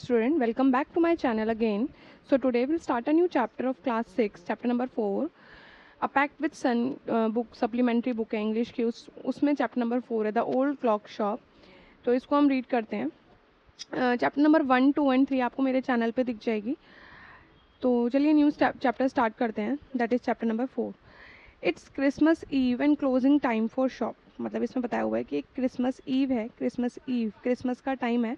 student, welcome back to my channel again. So today we'll start a new chapter of class 6, chapter number 4. A Pact with Sun book, supplementary book है English की, उसमें chapter number 4 है the old clock shop. तो इसको हम read करते हैं. Chapter number 1, 2 and 3 आपको मेरे चैनल पे दिख जाएगी. तो चलिए न्यू चैप्टर स्टार्ट करते हैं. That is chapter number 4. It's Christmas eve and closing time for shop. मतलब इसमें बताया हुआ है कि एक क्रिसमस ईव है. क्रिसमस ईव क्रिसमस का टाइम है,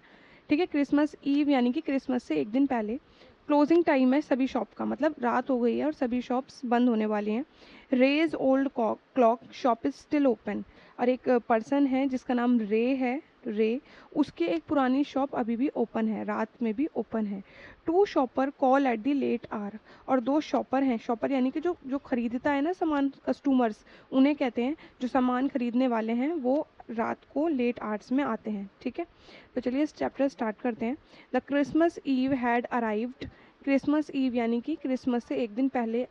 ठीक है. क्रिसमस ईव यानी कि क्रिसमस से एक दिन पहले. क्लोजिंग टाइम है सभी शॉप का, मतलब रात हो गई है और सभी शॉप्स बंद होने वाली हैं. Ray's old clock shop is still open. और एक पर्सन है जिसका नाम रे है, रे, उसकी एक पुरानी शॉप अभी भी ओपन है, रात में भी ओपन है. Two shopper call at the late hour. और दो शॉपर हैं. शॉपर यानी कि जो जो खरीदता है ना सामान, कस्टमर्स उन्हें कहते हैं. जो सामान खरीदने वाले हैं वो रात को लेट आवर्स में आते हैं, ठीक है. तो चलिए इस चैप्टर स्टार्ट करते हैं. The Christmas eve had arrived. Christmas eve यानी कि क्रिसमस से एक दिन पहले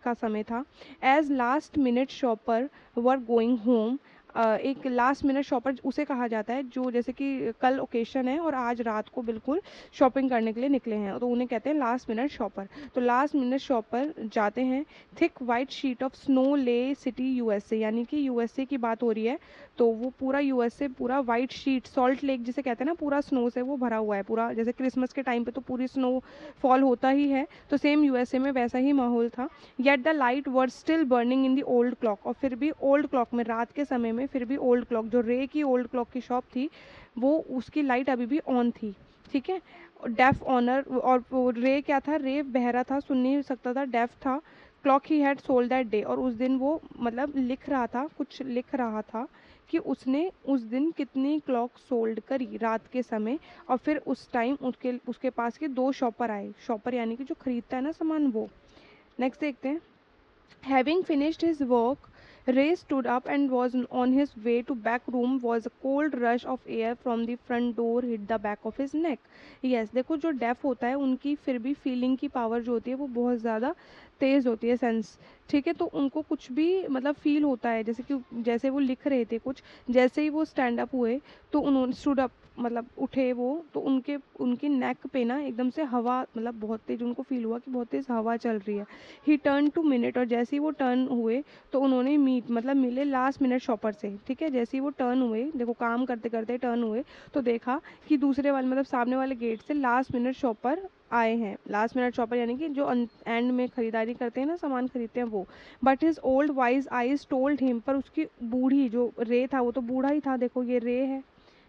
का समय था. As last minute shopper were going home. एक लास्ट मिनट शॉपर उसे कहा जाता है जो जैसे कि कल ओकेशन है और आज रात को बिल्कुल शॉपिंग करने के लिए निकले हैं, तो उन्हें कहते हैं लास्ट मिनट शॉपर. तो लास्ट मिनट शॉपर जाते हैं. Thick white sheet of snow ले सिटी यूएसए. यानी कि यूएसए की बात हो रही है, तो वो पूरा यूएसए पूरा वाइट शीट, सॉल्ट लेक जिसे कहते हैं ना, पूरा स्नो से वो भरा हुआ है पूरा. जैसे क्रिसमस के टाइम पे तो पूरी स्नो फॉल होता ही है, तो सेम यूएसए में वैसा ही माहौल था. Yet the light were still burning in the old clock. और फिर भी ओल्ड क्लॉक में, रात के समय में फिर भी ओल्ड क्लॉक, जो रे की ओल्ड क्लॉक की शॉप थी, वो उसकी लाइट अभी भी ऑन थी, ठीक है. Deaf owner. और वो रे क्या था, रे बहरा था, सुन नहीं सकता था, डेफ था. Clock he had sold that day. और उस दिन वो मतलब लिख रहा था, कुछ लिख रहा था कि उसने उस दिन कितनी क्लॉक सोल्ड करी रात के समय. और फिर उस टाइम उसके पास के दो शॉपर आए. शॉपर यानी कि जो खरीदता है ना सामान, वो. नेक्स्ट देखते हैं. Having finished his work, Ray stood up and was on his way to back room. Was a cold rush of air from the front door hit the back of his neck. Yes, देखो जो def होता है उनकी फिर भी feeling की power जो होती है वो बहुत ज़्यादा तेज़ होती है, सेंस, ठीक है. तो उनको कुछ भी मतलब फील होता है, जैसे वो लिख रहे थे कुछ, जैसे ही वो स्टैंड अप हुए तो उन्होंने स्टूड अप मतलब उठे वो, तो उनकी नेक पे ना एकदम से हवा, मतलब बहुत तेज उनको फील हुआ कि बहुत तेज़ हवा चल रही है. ही टर्न टू मिनट. और जैसे ही वो टर्न हुए तो उन्होंने मिले लास्ट मिनट शॉपर से, ठीक है. जैसे ही वो टर्न हुए, देखो काम करते करते टर्न हुए, तो देखा कि दूसरे वाले मतलब सामने वाले गेट से लास्ट मिनट शॉपर आए हैं. लास्ट मिनट शॉपर यानी कि जो एंड में खरीदारी करते हैं ना, सामान खरीदते हैं वो. But his old wise eyes told him. पर उसकी बूढ़ी, जो रे था वो तो बूढ़ा ही था. देखो ये रे है,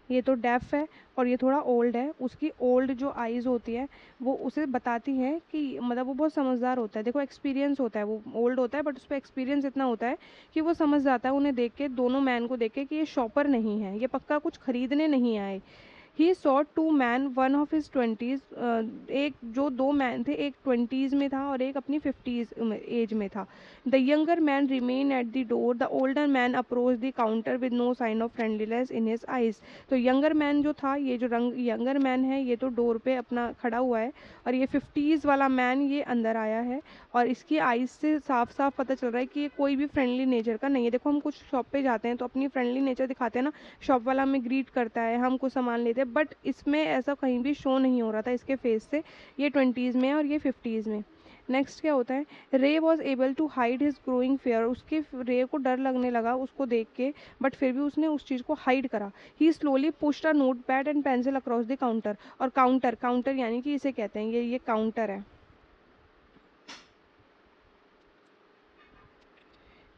ये तो डेफ है और ये थोड़ा ओल्ड है. उसकी ओल्ड जो आइज़ होती है वो उसे बताती हैं कि मतलब वो बहुत समझदार होता है. देखो एक्सपीरियंस होता है, वो ओल्ड होता है बट उस पर एक्सपीरियंस इतना होता है कि वो समझ जाता है उन्हें देख के, दोनों मैन को देख के, कि ये शॉपर नहीं है, ये पक्का कुछ खरीदने नहीं आए. He saw two man, one of his twenties. एक जो दो मैन थे, एक ट्वेंटीज़ में था और एक अपनी 50s एज में था. The younger man remain at the door. The older man approach the counter with no sign of friendliness in his eyes. तो यंगर मैन जो था, ये जो यंगर मैन है, ये तो डोर पे अपना खड़ा हुआ है. और ये 50s वाला मैन ये अंदर आया है. और इसकी आइज से साफ साफ पता चल रहा है कि ये कोई भी फ्रेंडली नेचर का नहीं है. देखो हम कुछ शॉप पे जाते हैं तो अपनी फ्रेंडली नेचर दिखाते हैं ना, शॉप वाला हमें ग्रीट करता है, हम कुछ सामान लेते हैं, बट इसमें ऐसा कहीं भी शो नहीं हो रहा था इसके फेस से. ये 20s में है और ये 50s में. नेक्स्ट क्या होता है. Ray was able to hide his growing fear. उसके रे को डर लगने लगा उसको देख के, बट फिर भी उसने उस चीज़ को हाइड करा. He slowly pushed a note pad and pencil across the counter. और काउंटर, काउंटर यानी कि इसे कहते हैं, ये काउंटर है,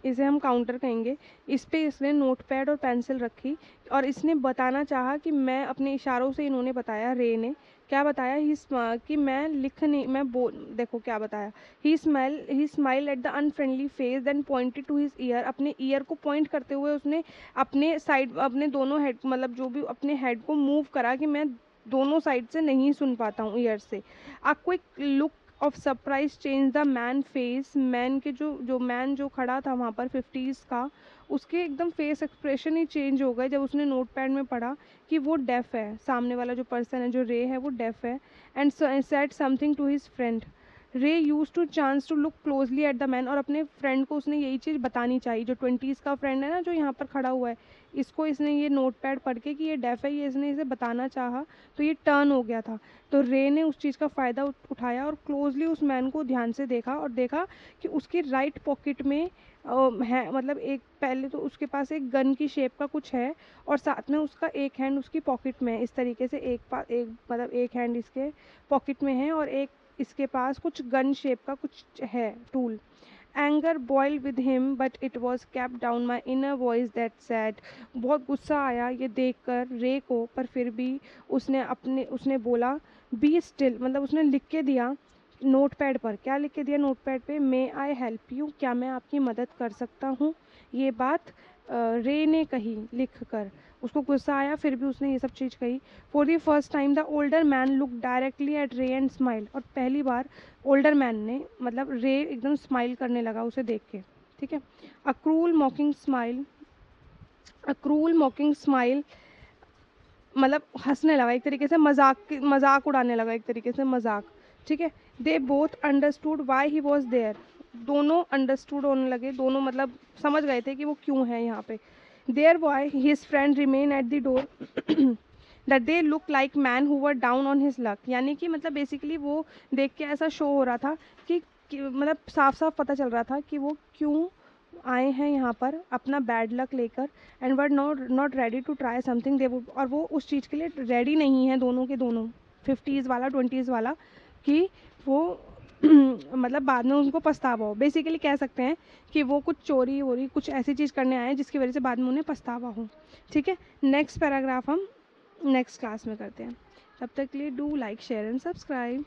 इसे हम काउंटर कहेंगे. इस पे इसने नोटपैड और पेंसिल रखी और इसने बताना चाहा कि मैं अपने इशारों से, इन्होंने बताया, रे ने क्या बताया, कि मैं लिख नहीं, देखो क्या बताया. He smile at the unfriendly face then pointed to his ear. अपने ईयर को पॉइंट करते हुए उसने अपने साइड, अपने दोनों हेड, मतलब जो भी अपने हेड को मूव करा कि मैं दोनों साइड से नहीं सुन पाता हूँ ईयर से. A quick look of surprise change the man face. Man के जो मैन जो खड़ा था वहाँ पर 50s का, उसके एकदम फेस एक्सप्रेशन ही चेंज हो गए जब उसने नोट पैड में पढ़ा कि वो डेफ है. सामने वाला जो पर्सन है, जो रे है, वो डेफ है. And said something to his friend. Ray use to chance to look closely at the man, और अपने फ्रेंड को उसने यही चीज़ बतानी चाहिए, जो 20s का फ्रेंड है ना जो यहाँ पर खड़ा हुआ है, इसको इसने ये नोट पैड पढ़ के कि ये डेफ है, ये इसने इसे बताना चाहा, तो ये टर्न हो गया था। तो रे ने उस चीज़ का फ़ायदा उठाया और क्लोजली उस मैन को ध्यान से देखा और देखा कि उसके राइट पॉकेट में है, मतलब एक पहले तो उसके पास एक गन की शेप का कुछ है और साथ में उसका एक हैंड उसकी पॉकेट में है, इस तरीके से एक मतलब एक हैंड इसके पॉकेट में है और एक इसके पास कुछ गन शेप का कुछ है tool. Anger boiled with him but it was kept down my inner voice that sad, बहुत गुस्सा आया ये देखकर रे को, पर फिर भी उसने बोला बी स्टिल, मतलब उसने लिख के दिया नोट पैड पर। क्या लिख के दिया नोट पैड पे? मे आई हेल्प यू, क्या मैं आपकी मदद कर सकता हूँ। ये बात रे ने कही लिख कर। उसको गुस्सा आया फिर भी उसने ये सब चीज़ कही। For the first time the older man look directly at रे एंड स्माइल, और पहली बार ओल्डर मैन ने मतलब रे एकदम स्माइल करने लगा उसे देख के, ठीक है। अ क्रूल मॉकिंग स्माइल, अ क्रूल मॉकिंग स्माइल, मतलब हंसने लगा एक तरीके से, मजाक उड़ाने लगा एक तरीके से, मजाक, ठीक है। They both understood why he was there, दोनों अंडरस्टूड होने लगे, दोनों मतलब समझ गए थे कि वो क्यों है यहाँ पे। There why his friend remain at the door that they look like man who were down on his luck, यानी कि मतलब बेसिकली वो देख के ऐसा शो हो रहा था कि मतलब साफ साफ पता चल रहा था कि वो क्यों आए हैं यहाँ पर अपना बैड लक लेकर, and were not ready to try something they would, और वो उस चीज़ के लिए रेडी नहीं है, दोनों के दोनों 50s वाला 20s वाला, कि वो मतलब बाद में उनको पछतावा हो, बेसिकली कह सकते हैं कि वो कुछ चोरी वोरी कुछ ऐसी चीज़ करने आए हैं जिसकी वजह से बाद में उन्हें पछतावा हो, ठीक है। नेक्स्ट पैराग्राफ हम नेक्स्ट क्लास में करते हैं, तब तक के लिए do like share and subscribe.